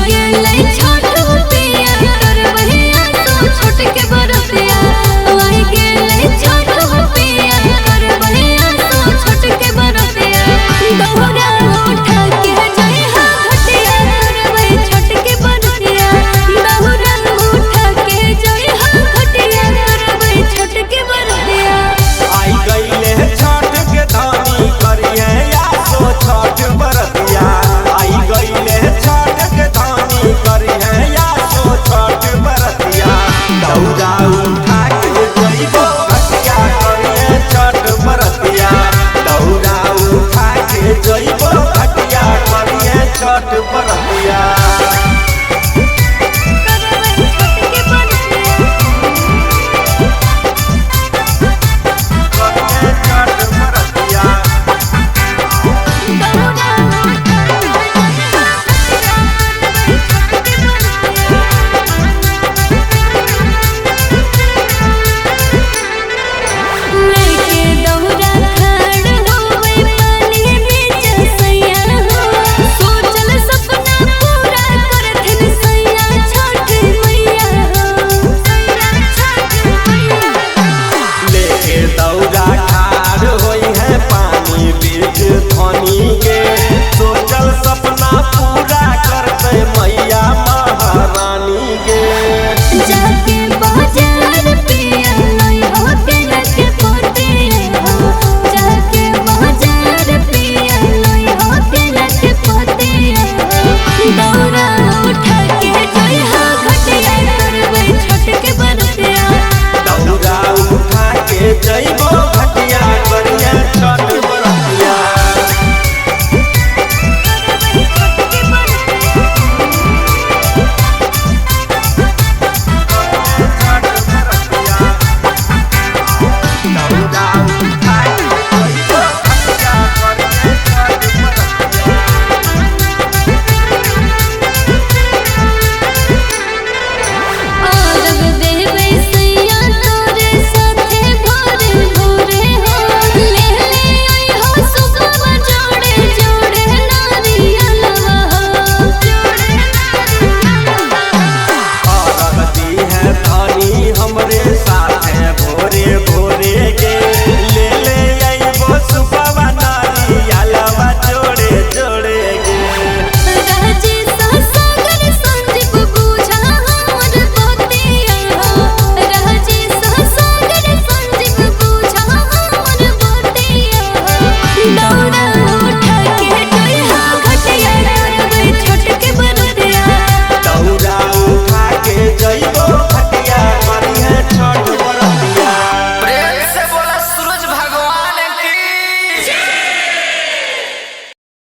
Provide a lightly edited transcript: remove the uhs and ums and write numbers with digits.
गेले छोट पिया करबही आसो छोट के बरतिया आई गेले छोट पिया करबही आसो छोट के बरतिया दौरा उठा के जाई हा घटिया करबही छोट के बरतिया दौरा उठा के जाई हा घटिया करबही छोट के बरतिया आई गईले छठ के धानी करिए आसो छठ बरतिया आई गईले छठ के धानी करिए आसो छठ बरतिया दौरा उठा के जइबो घटिया करिए छठ बरतिया दौरा उठा के जइबो घटिया करिए छठ बरतिया।